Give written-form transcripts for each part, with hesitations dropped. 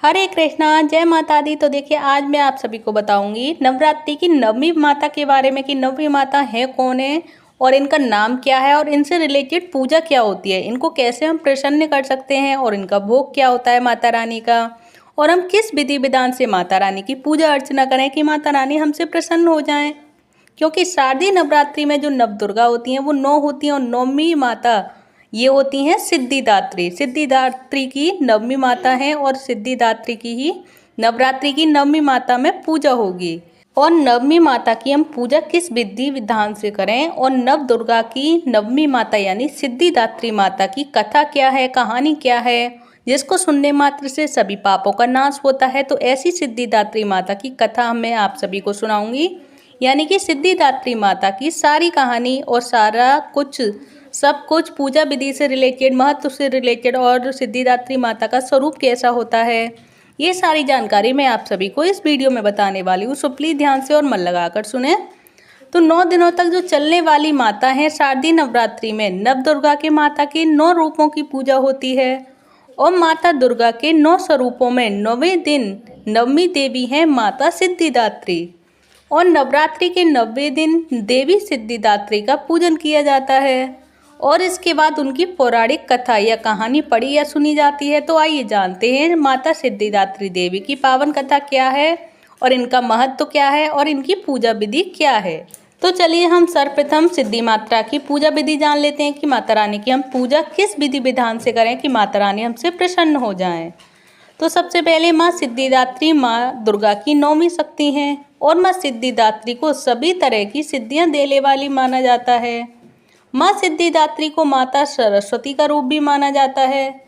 हरे कृष्णा, जय माता दी। तो देखिए, आज मैं आप सभी को बताऊंगी नवरात्रि की नवमी माता के बारे में कि नवमी माता है कौन है और इनका नाम क्या है और इनसे रिलेटेड पूजा क्या होती है, इनको कैसे हम प्रसन्न कर सकते हैं और इनका भोग क्या होता है माता रानी का, और हम किस विधि विधान से माता रानी की पूजा अर्चना करें कि माता रानी हमसे प्रसन्न हो जाएं। क्योंकि शारदीय नवरात्रि में जो नवदुर्गा होती हैं वो 9 होती हैं और नवमी माता ये होती हैं सिद्धिदात्री। सिद्धिदात्री की नवमी माता हैं और सिद्धिदात्री की ही नवरात्रि की नवमी माता में पूजा होगी। और नवमी माता की हम पूजा किस विधि विधान से करें और नव दुर्गा की नवमी माता यानी सिद्धिदात्री माता की कथा क्या है, कहानी क्या है, जिसको सुनने मात्र से सभी पापों का नाश होता है। तो ऐसी सिद्धिदात्री माता की कथा मैं आप सभी को सुनाऊंगी, यानी कि सिद्धिदात्री माता की सारी कहानी और सारा कुछ सब कुछ पूजा विधि से रिलेटेड, महत्व से रिलेटेड और सिद्धिदात्री माता का स्वरूप कैसा होता है, ये सारी जानकारी मैं आप सभी को इस वीडियो में बताने वाली हूँ। सो प्लीज़ ध्यान से और मन लगाकर सुने। तो 9 दिनों तक जो चलने वाली माता है शारदीय नवरात्रि में नव दुर्गा के माता के 9 रूपों की पूजा होती है और माता दुर्गा के 9 स्वरूपों में 9वें दिन नवमी देवी है माता सिद्धिदात्री। और नवरात्रि के 90वें दिन देवी सिद्धिदात्री का पूजन किया जाता है और इसके बाद उनकी पौराणिक कथा या कहानी पढ़ी या सुनी जाती है। तो आइए जानते हैं माता सिद्धिदात्री देवी की पावन कथा क्या है और इनका महत्व क्या है और इनकी पूजा विधि क्या है। तो चलिए हम सर्वप्रथम सिद्धि माता की पूजा विधि जान लेते हैं कि माता रानी की हम पूजा किस विधि विधान से करें कि माता रानी हमसे प्रसन्न हो जाएं। तो सबसे पहले माँ सिद्धिदात्री माँ दुर्गा की नौवीं शक्ति हैं और माँ सिद्धिदात्री को सभी तरह की सिद्धियां देने वाली माना जाता है। माँ सिद्धिदात्री को माता सरस्वती का रूप भी माना जाता है।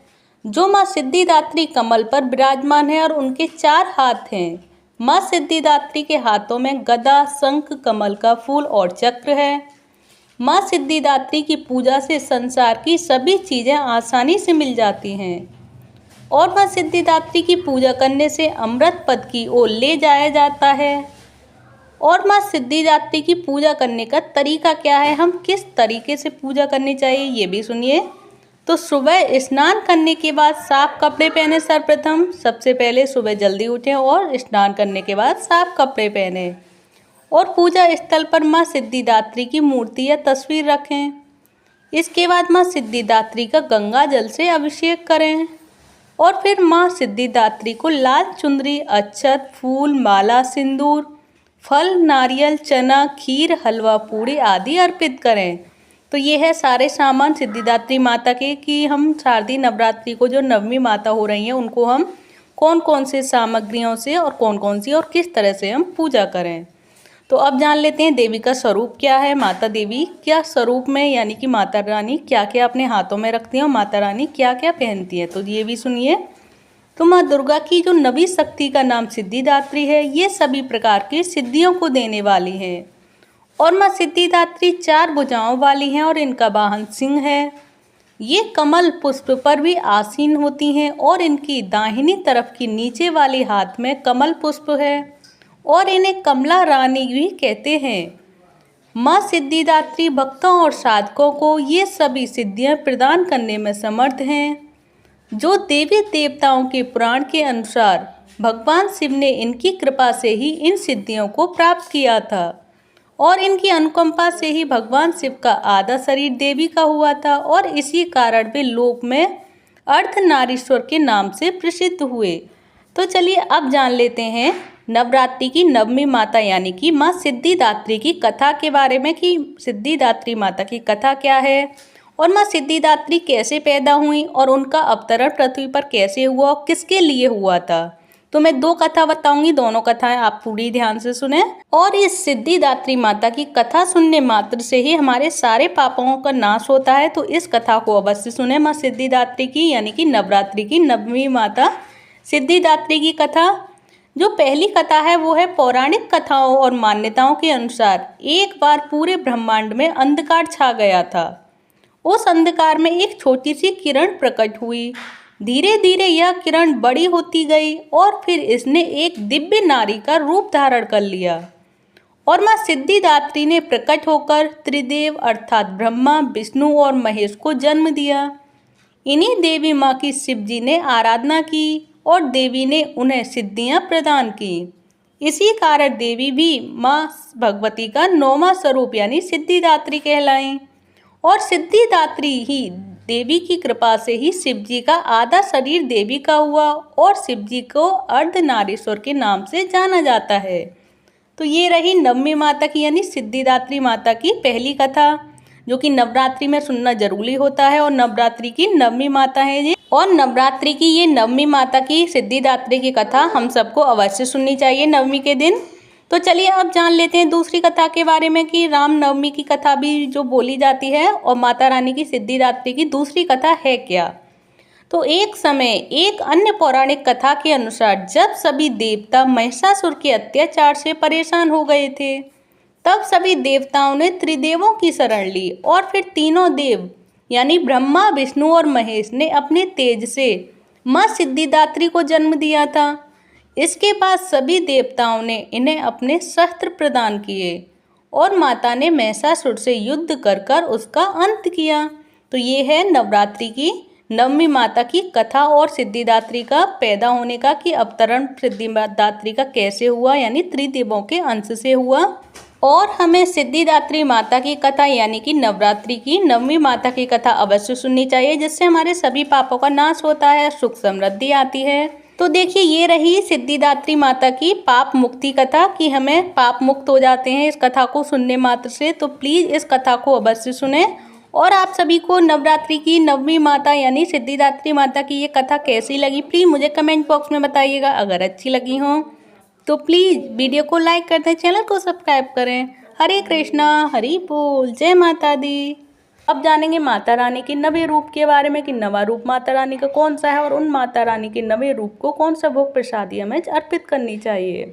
जो माँ सिद्धिदात्री कमल पर विराजमान है और उनके 4 हाथ हैं। माँ सिद्धिदात्री के हाथों में गदा, शंख, कमल का फूल और चक्र है। माँ सिद्धिदात्री की पूजा से संसार की सभी चीज़ें आसानी से मिल जाती हैं और माँ सिद्धिदात्री की पूजा करने से अमृत पद की ओर ले जाया जाता है। और माँ सिद्धिदात्री की पूजा करने का तरीका क्या है, हम किस तरीके से पूजा करनी चाहिए ये भी सुनिए। तो सुबह स्नान करने के बाद साफ कपड़े पहने। सर्वप्रथम सबसे पहले सुबह जल्दी उठें और स्नान करने के बाद साफ कपड़े पहने और पूजा स्थल पर माँ सिद्धिदात्री की मूर्ति या तस्वीर रखें। इसके बाद माँ सिद्धिदात्री का गंगा जल से अभिषेक करें और फिर माँ सिद्धिदात्री को लाल चुंदरी, अक्षत, फूल, माला, सिंदूर, फल, नारियल, चना, खीर, हलवा, पूड़ी आदि अर्पित करें। तो ये है सारे सामान सिद्धिदात्री माता के कि हम शारदीय नवरात्रि को जो नवमी माता हो रही हैं उनको हम कौन कौन से सामग्रियों से और कौन कौन सी और किस तरह से हम पूजा करें। तो अब जान लेते हैं देवी का स्वरूप क्या है। माता देवी क्या स्वरूप में यानी कि माता रानी क्या क्या अपने हाथों में रखती हैं और माता रानी क्या क्या पहनती है, तो ये भी सुनिए। तो माँ दुर्गा की जो नवी शक्ति का नाम सिद्धिदात्री है, ये सभी प्रकार की सिद्धियों को देने वाली है। और माँ सिद्धिदात्री 4 भुजाओं वाली हैं और इनका वाहन सिंह है। ये कमल पुष्प पर भी आसीन होती हैं और इनकी दाहिनी तरफ की नीचे वाली हाथ में कमल पुष्प है और इन्हें कमला रानी भी कहते हैं। माँ सिद्धिदात्री भक्तों और साधकों को ये सभी सिद्धियाँ प्रदान करने में समर्थ हैं। जो देवी देवताओं के पुराण के अनुसार भगवान शिव ने इनकी कृपा से ही इन सिद्धियों को प्राप्त किया था और इनकी अनुकंपा से ही भगवान शिव का आधा शरीर देवी का हुआ था और इसी कारण वे लोक में अर्धनारीश्वर के नाम से प्रसिद्ध हुए। तो चलिए अब जान लेते हैं नवरात्रि की नवमी माता यानी कि माँ सिद्धिदात्री की कथा के बारे में कि सिद्धिदात्री माता की कथा क्या है और माँ सिद्धिदात्री कैसे पैदा हुई और उनका अवतरण पृथ्वी पर कैसे हुआ और किसके लिए हुआ था। तो मैं 2 कथा बताऊंगी, दोनों कथाएं आप पूरी ध्यान से सुने। और इस सिद्धिदात्री माता की कथा सुनने मात्र से ही हमारे सारे पापों का नाश होता है। तो इस कथा को अवश्य सुने। माँ सिद्धिदात्री की यानी कि नवरात्रि की नवमी माता सिद्धिदात्री की कथा। जो पहली कथा है वो है पौराणिक कथाओं और मान्यताओं के अनुसार एक बार पूरे ब्रह्मांड में अंधकार छा गया था। उस अंधकार में एक छोटी सी किरण प्रकट हुई। धीरे धीरे यह किरण बड़ी होती गई और फिर इसने एक दिव्य नारी का रूप धारण कर लिया और माँ सिद्धिदात्री ने प्रकट होकर त्रिदेव अर्थात ब्रह्मा, विष्णु और महेश को जन्म दिया। इन्हीं देवी माँ की शिव जी ने आराधना की और देवी ने उन्हें सिद्धियां प्रदान की। इसी कारण देवी भी माँ भगवती का 9वां स्वरूप यानी सिद्धिदात्री कहलाई। और सिद्धिदात्री ही देवी की कृपा से ही शिव जी का आधा शरीर देवी का हुआ और शिव जी को अर्धनारीश्वर के नाम से जाना जाता है। तो ये रही नवमी माता की यानी सिद्धिदात्री माता की पहली कथा, जो कि नवरात्रि में सुनना जरूरी होता है और नवरात्रि की नवमी माता है ये। और नवरात्रि की ये नवमी माता की सिद्धिदात्री की कथा हम सबको अवश्य सुननी चाहिए नवमी के दिन। तो चलिए अब जान लेते हैं दूसरी कथा के बारे में कि राम नवमी की कथा भी जो बोली जाती है और माता रानी की सिद्धिदात्री की दूसरी कथा है क्या। तो एक समय एक अन्य पौराणिक कथा के अनुसार जब सभी देवता महिषासुर के अत्याचार से परेशान हो गए थे, तब सभी देवताओं ने त्रिदेवों की शरण ली और फिर तीनों देव यानी ब्रह्मा, विष्णु और महेश ने अपने तेज से माँ सिद्धिदात्री को जन्म दिया था। इसके बाद सभी देवताओं ने इन्हें अपने शस्त्र प्रदान किए और माता ने महिषासुर से युद्ध कर कर उसका अंत किया। तो ये है नवरात्रि की नवमी माता की कथा और सिद्धिदात्री का पैदा होने का कि अवतरण सिद्धिदात्री का कैसे हुआ यानी त्रिदेवों के अंश से हुआ। और हमें सिद्धिदात्री माता की कथा यानी कि नवरात्रि की नवमी माता की कथा अवश्य सुननी चाहिए, जिससे हमारे सभी पापों का नाश होता है, सुख समृद्धि आती है। तो देखिए ये रही सिद्धिदात्री माता की पाप मुक्ति कथा कि हमें पाप मुक्त हो जाते हैं इस कथा को सुनने मात्र से। तो प्लीज़ इस कथा को अवश्य सुने। और आप सभी को नवरात्रि की नवमी माता यानी सिद्धिदात्री माता की ये कथा कैसी लगी प्लीज़ मुझे कमेंट बॉक्स में बताइएगा। अगर अच्छी लगी हो तो प्लीज़ वीडियो को लाइक कर दें, चैनल को सब्सक्राइब करें। हरे कृष्णा, हरि बोल, जय माता दी। अब जानेंगे माता रानी के नवे रूप के बारे में कि नवा रूप माता रानी का कौन सा है और उन माता रानी के नवे रूप को कौन सा भोग प्रसादी हमें अर्पित करनी चाहिए।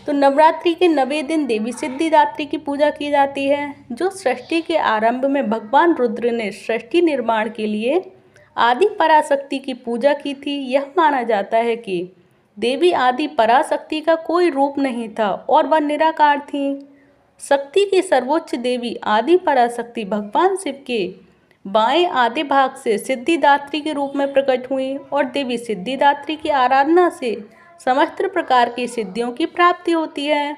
तो नवरात्रि के नवे दिन देवी सिद्धिदात्री की पूजा की जाती है, जो सृष्टि के आरंभ में भगवान रुद्र ने सृष्टि निर्माण के लिए आदि पराशक्ति की पूजा की थी। यह माना जाता है कि देवी आदि पराशक्ति का कोई रूप नहीं था और वह निराकार थी। शक्ति की सर्वोच्च देवी आदि पराशक्ति भगवान शिव के बाएं आधे भाग से सिद्धिदात्री के रूप में प्रकट हुई और देवी सिद्धिदात्री की आराधना से समस्त प्रकार की सिद्धियों की प्राप्ति होती है।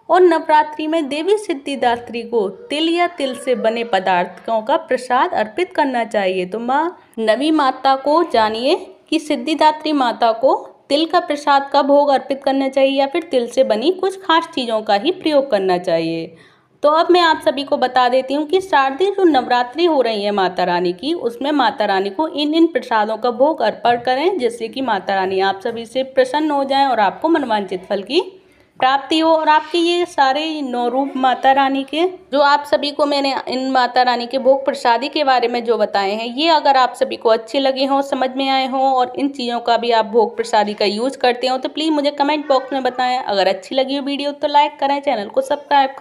और नवरात्रि में देवी सिद्धिदात्री को तिल या तिल से बने पदार्थों का प्रसाद अर्पित करना चाहिए। तो माँ नवी माता को जानिए कि सिद्धिदात्री माता को तिल का प्रसाद का भोग अर्पित करना चाहिए या फिर तिल से बनी कुछ खास चीज़ों का ही प्रयोग करना चाहिए। तो अब मैं आप सभी को बता देती हूँ कि शारदीय जो नवरात्रि हो रही है माता रानी की, उसमें माता रानी को इन प्रसादों का भोग अर्पण करें, जिससे कि माता रानी आप सभी से प्रसन्न हो जाएं और आपको मनवांछित फल की प्राप्ति हो। और आपके ये सारे 9 रूप माता रानी के जो आप सभी को मैंने इन माता रानी के भोग प्रसादी के बारे में जो बताए हैं, ये अगर आप सभी को अच्छे लगे हों, समझ में आए हों और इन चीज़ों का भी आप भोग प्रसादी का यूज़ करते हो तो प्लीज़ मुझे कमेंट बॉक्स में बताएं। अगर अच्छी लगी हो वीडियो तो लाइक करें, चैनल को सब्सक्राइब करें।